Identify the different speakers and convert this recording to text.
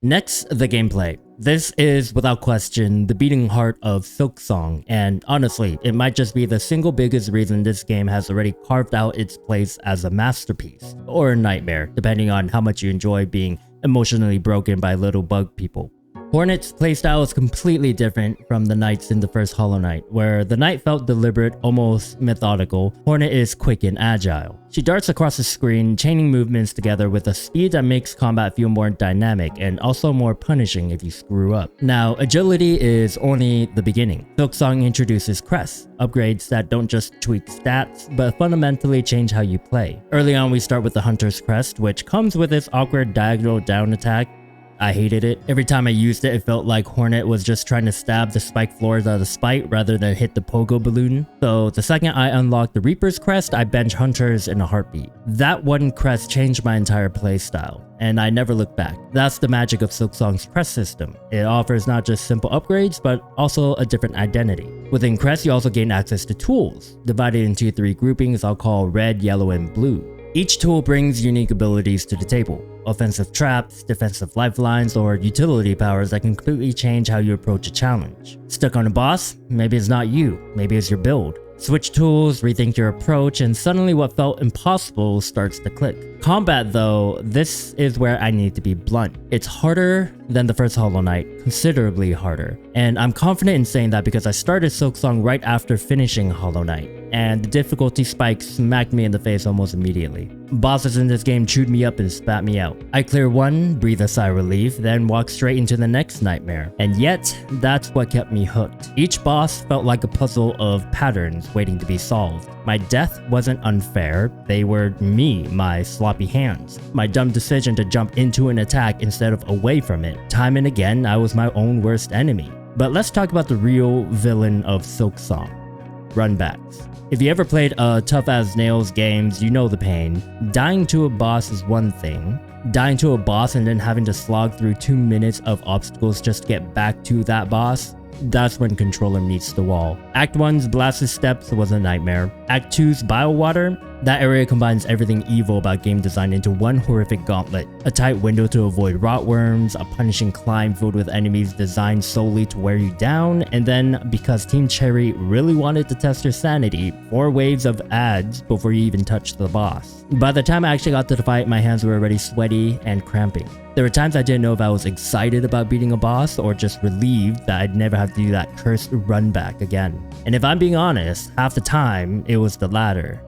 Speaker 1: Next, the gameplay. This is, without question, the beating heart of Silksong, and honestly, it might just be the single biggest reason this game has already carved out its place as a masterpiece, or a nightmare, depending on how much you enjoy being emotionally broken by little bug people. Hornet's playstyle is completely different from the knights in the first Hollow Knight, where the knight felt deliberate, almost methodical. Hornet is quick and agile. She darts across the screen, chaining movements together with a speed that makes combat feel more dynamic and also more punishing if you screw up. Now, agility is only the beginning. Silksong introduces crest, upgrades that don't just tweak stats, but fundamentally change how you play. Early on, we start with the Hunter's Crest, which comes with its awkward diagonal down attack. I hated it. Every time I used it, it felt like Hornet was just trying to stab the spike floors out of spite rather than hit the pogo balloon. So the second I unlocked the Reaper's Crest, I bench Hunters in a heartbeat. That one crest changed my entire playstyle, and I never looked back. That's the magic of Silksong's crest system. It offers not just simple upgrades, but also a different identity. Within crest, you also gain access to tools, divided into 3 groupings I'll call red, yellow, and blue. Each tool brings unique abilities to the table. Offensive traps, defensive lifelines, or utility powers that can completely change how you approach a challenge. Stuck on a boss? Maybe it's not you, maybe it's your build. Switch tools, rethink your approach, and suddenly what felt impossible starts to click. Combat though, this is where I need to be blunt. It's harder than the first Hollow Knight, considerably harder. And I'm confident in saying that because I started Silksong right after finishing Hollow Knight, and the difficulty spike smacked me in the face almost immediately. Bosses in this game chewed me up and spat me out. I clear one, breathe a sigh of relief, then walk straight into the next nightmare. And yet, that's what kept me hooked. Each boss felt like a puzzle of patterns waiting to be solved. My death wasn't unfair, they were me, my sloppy hands. My dumb decision to jump into an attack instead of away from it. Time and again, I was my own worst enemy. But let's talk about the real villain of Silksong, runbacks. If you ever played Tough as Nails games, you know the pain. Dying to a boss is one thing. Dying to a boss and then having to slog through 2 minutes of obstacles just to get back to that boss, that's when controller meets the wall. Act 1's Blasted Steps was a nightmare. Act 2's Biowater, that area combines everything evil about game design into one horrific gauntlet. A tight window to avoid rotworms, a punishing climb filled with enemies designed solely to wear you down, and then, because Team Cherry really wanted to test your sanity, 4 waves of ads before you even touched the boss. By the time I actually got to the fight, my hands were already sweaty and cramping. There were times I didn't know if I was excited about beating a boss or just relieved that I'd never have to do that cursed run back again. And if I'm being honest, half the time, it was the latter.